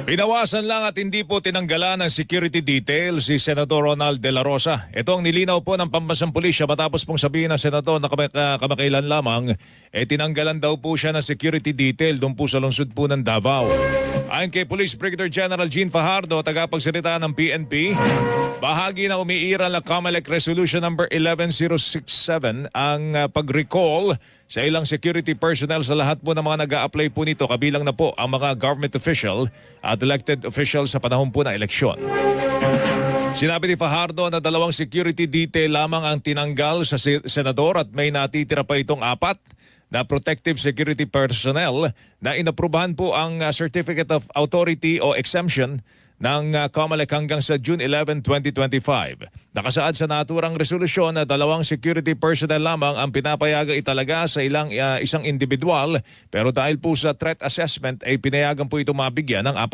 Pinawasan lang at hindi po tinanggalan ng security details si Senador Ronald De La Rosa. Ito ang nilinaw po ng Pambansang Pulisya matapos pong sabihin ng Senador na kamakailan lamang, tinanggalan daw po siya ng security detail doon po sa lungsod po ng Davao. Ayon kay Police Brigadier General Gene Fajardo, tagapagsalita ng PNP, bahagi na umiiral na COMELEC Resolution number 11067 ang pag-recall sa ilang security personnel sa lahat po ng mga nag-a-apply po nito, kabilang na po ang mga government official at elected officials sa panahon po ng eleksyon. Sinabi ni Fajardo na 2 security detail lamang ang tinanggal sa senador at may natitira pa itong 4 na protective security personnel na inaprubahan po ang Certificate of Authority o exemption ng COMELEC hanggang sa June 11, 2025. Nakasaad sa naturang resolusyon na 2 security personnel lamang ang pinapayagang italaga sa isang individual, pero dahil po sa threat assessment ay pinayagan po ito mabigyan ng 4.